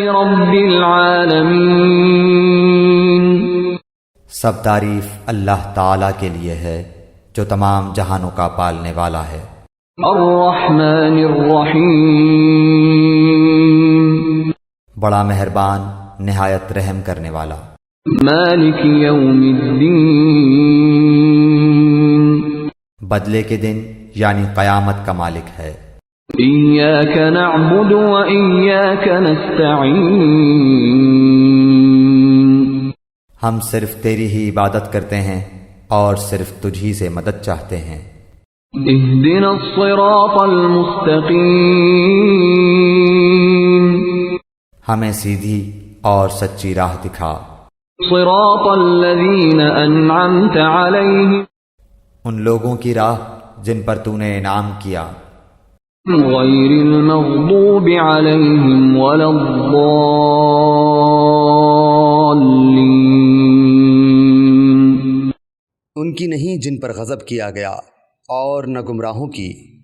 رب العالمین۔ سب تعریف اللہ تعالی کے لیے ہے جو تمام جہانوں کا پالنے والا ہے۔ الرحمن الرحیم، بڑا مہربان، نہایت رحم کرنے والا۔ مالک یوم الدین، بدلے کے دن یعنی قیامت کا مالک ہے۔ ایاک نعبد و ایاک نستعین، ہم صرف تیری ہی عبادت کرتے ہیں اور صرف تجھ ہی سے مدد چاہتے ہیں۔ اہدنا الصراط المستقیم، ہمیں سیدھی اور سچی راہ دکھا۔ صراط الذین انعمت علیہم، ان لوگوں کی راہ جن پر تو نے انعام کیا، غیر المغضوب علیہم ولا الضالین، ان کی نہیں جن پر غضب کیا گیا اور نہ گمراہوں کی۔